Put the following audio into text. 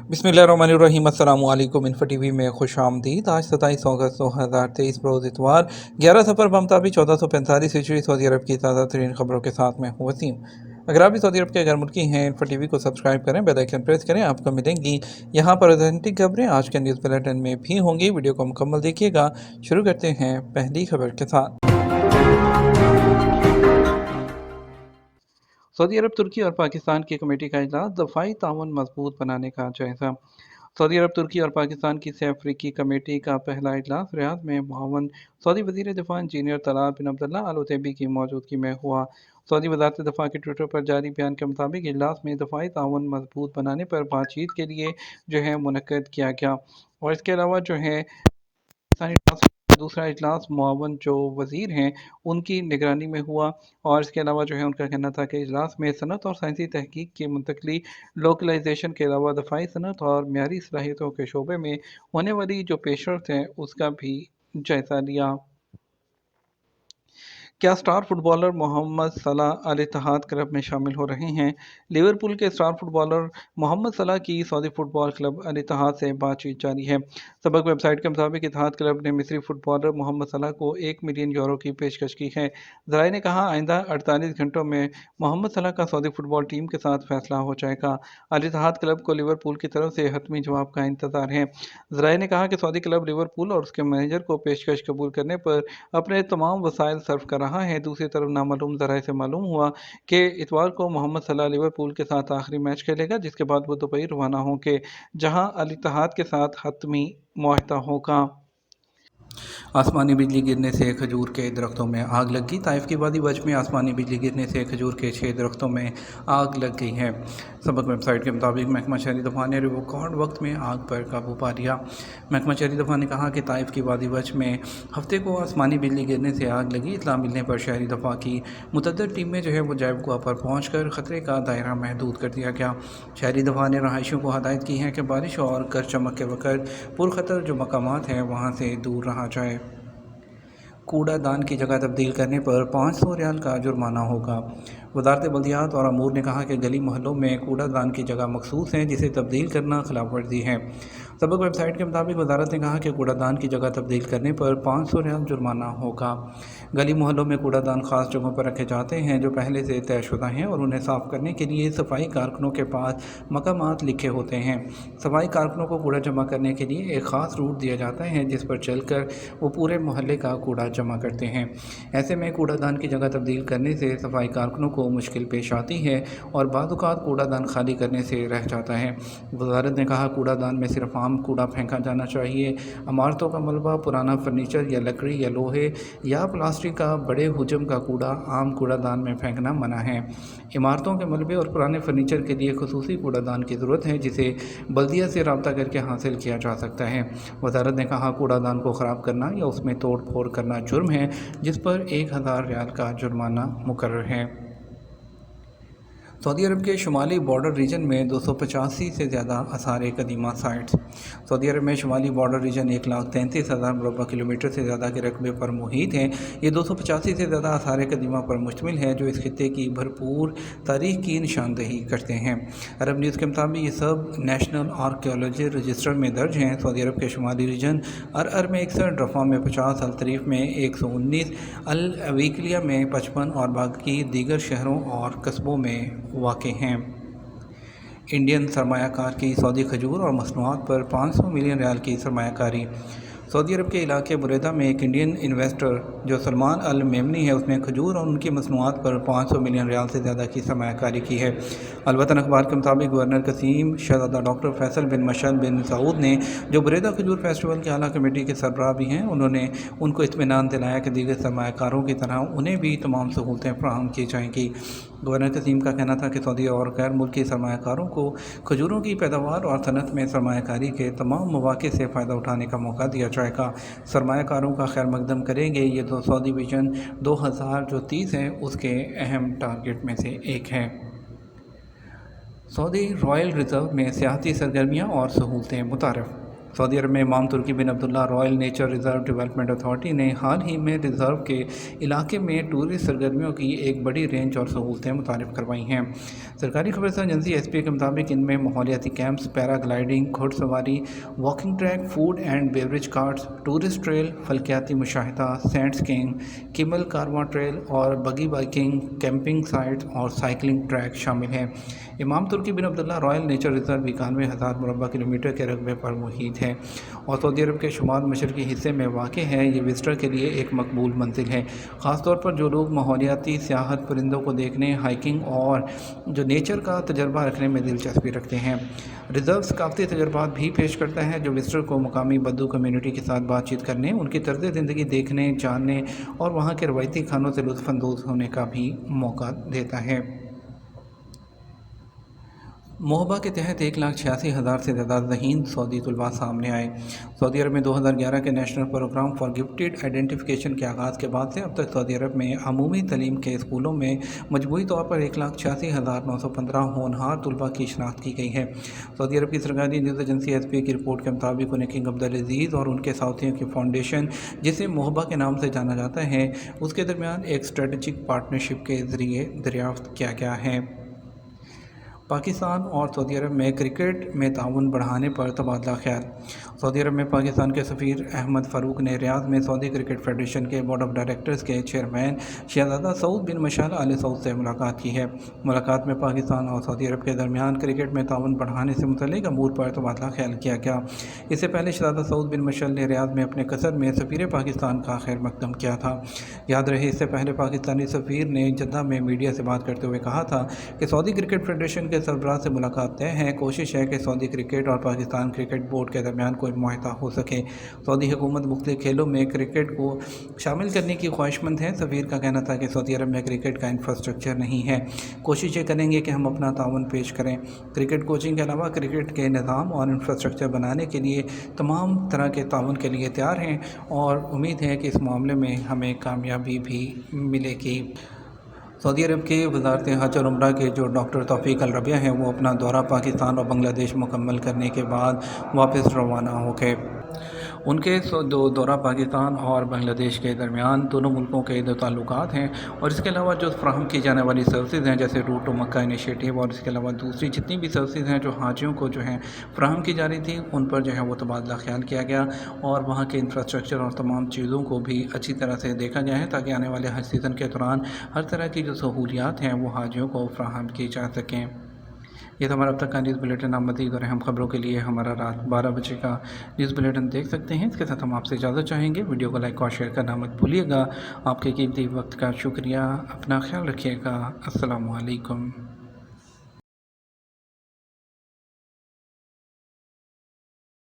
बिस्मिल्लाहिर्रहमानिर्रहीम। अस्सलामु अलैकुम। इन्फो टीवी में खुश आमदीद। आज 27 अगस्त 2023 रोज़ इतवार 11 सफ़र बमताबी 1445 हिजरी सऊदी अरब की ताज़ा तरीन खबरों के साथ मैं हूँ वसीम। अगर आप भी सऊदी अरब के गैर मुल्की हैं, इन्फो टीवी को सब्सक्राइब करें, बेल आइकन प्रेस करें। आपको मिलेंगी यहाँ पर ऑथेंटिक खबरें आज के न्यूज़ बुलेटिन में भी होंगी। वीडियो को मुकम्मल देखिएगा। शुरू करते हैं पहली खबर के साथ। सऊदी अरब, तुर्की और पाकिस्तान की कमेटी का इजलास, दफ़ाई ताउन मजबूत बनाने का जायज़ा। सऊदी अरब, तुर्की और पाकिस्तान की सह अफ्रीकी कमेटी का पहला इजलास रियाद में मुआवन सऊदी वज़ीर दिफ़ा इंजीनियर तलाल बिन अब्दुल्ला अल उतैबी की मौजूदगी में हुआ। सऊदी वज़ारत दिफ़ा के ट्विटर पर जारी बयान के मुताबिक इजलास में दफ़ाई ताउन मजबूत बनाने पर बातचीत के लिए मुनक्कद किया गया। और इसके अलावा दूसरा इजलास मुआवन जो वज़ीर हैं उनकी निगरानी में हुआ। और इसके अलावा उनका कहना था कि इजलास में सनत और साइंसी तहकीक की मुंतकली, लोकलाइजेशन के अलावा दफ़ाई सनत और म्यारी सलाहियतों के शोबे में होने वाली जो पेशरफ्त है उसका भी जायज़ा लिया। क्या स्टार फुटबॉलर मोहम्मद सलाह अल इत्तेहाद क्लब में शामिल हो रहे हैं? लिवरपूल के स्टार फुटबॉलर मोहम्मद सलाह की सऊदी फुटबॉल क्लब अल इत्तेहाद से बातचीत जारी है। सबक वेबसाइट के मुताबिक इत्तेहाद क्लब ने मिस्री फुटबॉलर मोहम्मद सलाह को 1 मिलियन यूरो की पेशकश की है। ज़राए ने कहा, आइंदा 48 घंटों में मोहम्मद सलाह का सऊदी फुटबॉल टीम के साथ फैसला हो जाएगा। अल इत्तेहाद क्लब को लिवरपूल की तरफ से हतमी जवाब का इंतजार है। ज़राए ने कहा कि सऊदी क्लब लिवरपूल और उसके मैनेजर को पेशकश कबूल करने पर अपने तमाम वसाइल सर्फ कर रहा है। दूसरी तरफ नामालूम ज़राए से मालूम हुआ कि इतवार को मोहम्मद सलाह लिवरपूल के साथ आखिरी मैच खेलेगा, जिसके बाद वो दुबई रवाना होंगे, जहां अल इत्तेहाद के साथ हतमी मुआहदा होगा। आसमानी बिजली गिरने से खजूर के दरख्तों में आग लग गई। ताइफ की वादी वज में आसमानी बिजली गिरने से खजूर के 6 दरख्तों में आग लग गई है। सबक वेबसाइट के मुताबिक महकमा शहरी दफ़ा ने रिकॉर्ड वक्त में आग पर काबू पा लिया। महकमा शहरी दफ़ा ने कहा कि ताइफ की वादी वज में हफ्ते को आसमानी बिजली गिरने से आग लगी। इत्तला मिलने पर शहरी दफ़ा की मुतअद्दिद टीमें वो जैबगुआ पर पहुँच कर ख़तरे का दायरा महदूद कर दिया गया। शहरी दफ़ा ने रहायशियों को हदायत की है कि बारिश और गरज चमक के वक़्त पुरखतर जो मकामात हैं वहाँ से दूर रहा जाए। कूड़ा दान की जगह तब्दील करने पर 500 रियाल का जुर्माना होगा। वज़ारत बल्दियात और अमूर ने कहा कि गली मोहल्लों में कूड़ा दान की जगह मखसूस है, जिसे तब्दील करना खिलाफ वर्जी है। सबक वेबसाइट के मुताबिक वज़ारत ने कहा कि कूड़ा दान की जगह तब्दील करने पर 500 रियाल जुर्माना होगा। गली मोहल्लों में कूड़ा दान ख़ास जगहों पर रखे जाते हैं जो पहले से तयशुदा हैं, और उन्हें साफ़ करने के लिए सफाई कारकुनों के पास मकामात लिखे होते हैं। सफाई कारकुनों को कूड़ा जमा करने के लिए एक ख़ास रूट दिया जाता है, जिस पर चलकर वो पूरे मोहल्ले का कूड़ा जमा करते हैं। ऐसे में कूड़ादान की जगह तब्दील करने से सफाई कारकुनों को मुश्किल पेश आती है और बाज़-औक़ात कूड़ादान खाली करने से रह जाता है। वज़ारत ने कहा, कूड़ादान में सिर्फ आम कूड़ा फेंका जाना चाहिए। इमारतों का मलबा, पुराना फर्नीचर या लकड़ी या लोहे या प्लास्टिक का बड़े हुजम का कूड़ा आम कूड़ादान में फेंकना मना है। इमारतों के मलबे और पुराने फर्नीचर के लिए खुसूसी कूड़ादान की ज़रूरत है, जिसे बल्दिया से रब्ता करके हासिल किया जा सकता है। वज़ारत ने कहा, कूड़ादान को ख़राब करना या उसमें तोड़ फोड़ करना जुर्म है, जिस पर 1000 रियाल का जुर्माना मुकर्रर है। सऊदी अरब के शुमाली बॉर्डर रीजन में 285 से ज़्यादा आसार कदीमा साइट्स। सऊदी अरब में शुमाली बॉर्डर रीजन 1,33,000 मुरबा किलोमीटर से ज़्यादा के रकबे पर मुहित है। ये 285 से ज़्यादा आसार कदीमा पर मुश्तमिल है, जो इस खित्ते की भरपूर तारीख की निशानदेही करते हैं। अरब न्यूज़ के मुताबिक ये सब नेशनल आर्कियोलॉजी रजिस्टर में दर्ज हैं। सऊदी अरब के शुमाली रीजन अर में 61, रफ़ा में 50, अल तरीफ़ में 119, अल अवीकलिया में 55 और बाकी दीगर शहरों और कस्बों में वाक़ हैं। इंडियन सरमायाकार की सऊदी खजूर और मसनूआत पर 500 मिलियन रियाल की सरमायाकारी। सऊदी अरब के इलाके बुरेदा में एक इंडियन इन्वेस्टर जो सलमान अल मेमनी है, उसने खजूर और उनकी मसनूआत पर 500 मिलियन रियाल से ज़्यादा की सरमायाकारी की है। अलवतन अखबार के मुताबिक गवर्नर कसीम शहज़ादा डॉक्टर फैसल बिन मशद बिन सऊद ने, जो बुरेदा खजूर फेस्टिवल की आला कमेटी के सरबराह भी हैं, उन्होंने उनको इत्मीनान दिलाया कि दीगर सरमायाकारों की तरह उन्हें भी तमाम सहूलतें फराहम की जाएंगी। गवर्नर कसीम का कहना था कि सऊदी और गैर मुल्की सरमायाकारों को खजूरों की पैदावार और सनत में सरमायाकारी के तमाम मौक़े से फ़ायदा उठाने का मौका दिया जाएगा। सरमायाकारों का खैर मकदम करेंगे। ये सऊदी विजन 2030 है, उसके अहम टारगेट में से एक है। सऊदी रॉयल रिज़र्व में सियाहती सरगर्मियाँ और सहूलतें मुतारफ़। सऊदी अरब में Imam Turki bin Abdullah Royal Nature Reserve Development Authority ने हाल ही में रिजर्व के इलाके में टूरिस्ट सरगर्मियों की एक बड़ी रेंज और सहूलतें मुतारिफ करवाई हैं। सरकारी खबरसां एजेंसी एसपी के मुताबिक इनमें माहौलियाती कैंप्स, पैराग्लाइडिंग, घुड़सवारी, walking track, food and beverage carts, tourist trail, फल्कियाती मुशाहिदा, sand skiing, camel caravan trail और बगी बाइकिंग, कैंपिंग साइट्स और साइकिलिंग ट्रैक शामिल हैं। Imam Turki bin Abdullah Royal Nature Reserve 91,000 मुरबा किलोमीटर के रकबे पर मुहित है और सऊदी अरब के शुमाल मशरकी हिस्से में वाक़ है। ये विजिटर के लिए एक मकबूल मंजिल है, ख़ासतौर पर जो लोग माहौलियाती सियाहत, परिंदों को देखने, हाइकिंग और जो नेचर का तजर्बा रखने में दिलचस्पी रखते हैं। रिजर्व सकाफती तजर्बात भी पेश करता है जो विजिटर को मुकामी बद्दू कम्यूनिटी के साथ बातचीत करने, उनकी तर्ज़ ज़िंदगी देखने, जानने और वहाँ के रवायती खानों से लुत्फ़अंदोज़ होने का भी मौका देता है। मोहबा के तहत 1,86,000 से ज़्यादा ज़हीन सऊदी तलबा सामने आए। सऊदी अरब में 2011 के national programme for gifted identification के आगाज़ के बाद से अब तक सऊदी अरब में अमूमी तलीम के स्कूलों में मजमूई तौर पर 1,86,915 होनहार तलबा की शनाख्त की गई है। सऊदी अरब की सरकारी न्यूज़ एजेंसी एसपी की रिपोर्ट के मुताबिक उन्हें किंग अब्दुल अजीज़ और उनके साथियों की फाउंडेशन, जिसे मोहबा के नाम से जाना जाता है, उसके दरमियान एक स्ट्रेटजिक पार्टनरशिप के ज़रिए दरियाफ्त किया गया है। पाकिस्तान और सऊदी अरब में क्रिकेट में ताउन बढ़ाने पर तबादला ख्याल। सऊदी अरब में पाकिस्तान के सफ़ीर अहमद फ़ारूक ने रियाद में सऊदी क्रिकेट फेडरेशन के बोर्ड ऑफ डायरेक्टर्स के चेयरमैन शहज़ादा सऊद बिन मशाल आल सऊद से मुलाकात की है। मुलाकात में पाकिस्तान और सऊदी अरब के दरमियान क्रिकेट में ताउन बढ़ाने से मुतल्लिक़ अमूर पर तबादला ख्याल किया गया। इससे पहले शहज़ादा सऊद बिन मशाल ने रियाद में अपने कसर में सफ़ीर पाकिस्तान का खैर मकदम किया था। याद रहे, इससे पहले पाकिस्तानी सफ़ीर ने जद्दा में मीडिया से बात करते हुए कहा था कि सऊदी क्रिकेट फेडरेशन के सरबराह से मुलाकात तय है। कोशिश है कि सऊदी क्रिकेट और पाकिस्तान क्रिकेट बोर्ड के दरमियान कोई मुआहदा हो सके। सऊदी हुकूमत मुख्तलिफ खेलों में क्रिकेट को शामिल करने की ख्वाहिशमंद है। सफ़ीर का कहना था कि सऊदी अरब में क्रिकेट का इंफ्रास्ट्रक्चर नहीं है। कोशिश ये करेंगे कि हम अपना ताउन पेश करें। क्रिकेट कोचिंग के अलावा क्रिकेट के निज़ाम और इंफ्रास्ट्रक्चर बनाने के लिए तमाम तरह के ताउन के लिए तैयार हैं और उम्मीद है कि इस मामले में हमें कामयाबी भी मिलेगी। सऊदी अरब के वज़ारत हज और उम्रा के जो डॉक्टर तौफ़ीक अल रबिया हैं, वो अपना दौरा पाकिस्तान और बांग्लादेश मुकम्मल करने के बाद वापस रवाना हो गए। उनके दौरा पाकिस्तान और बांग्लादेश के दरमियान दोनों मुल्कों के जो ताल्लुकात हैं और इसके अलावा जो फ्राहम की जाने वाली सर्विसेज हैं, जैसे रूट टू मक्का इनिशिएटिव और इसके अलावा दूसरी जितनी भी सर्विसेज हैं जो हाजियों को जो हैं फ्राहम की जा रही थी, उन पर जो है वो तबादला ख्याल किया गया और वहाँ के इंफ्रास्ट्रक्चर और तमाम चीज़ों को भी अच्छी तरह से देखा गया है ताकि आने वाले हज सीज़न के दौरान हर तरह की जो सहूलियात हैं वो हाजियों को फ्राहम की जा सकें। ये तो हमारा अब तक का न्यूज़ बुलेटिन। आप मज़ीद और अहम खबरों के लिए हमारा रात 12 बजे का न्यूज़ बुलेटिन देख सकते हैं। इसके साथ हम आपसे इजाज़त चाहेंगे। वीडियो को लाइक और शेयर करना मत भूलिएगा। आपके कीमती वक्त का शुक्रिया। अपना ख्याल रखिएगा। अस्सलामु अलैकुम।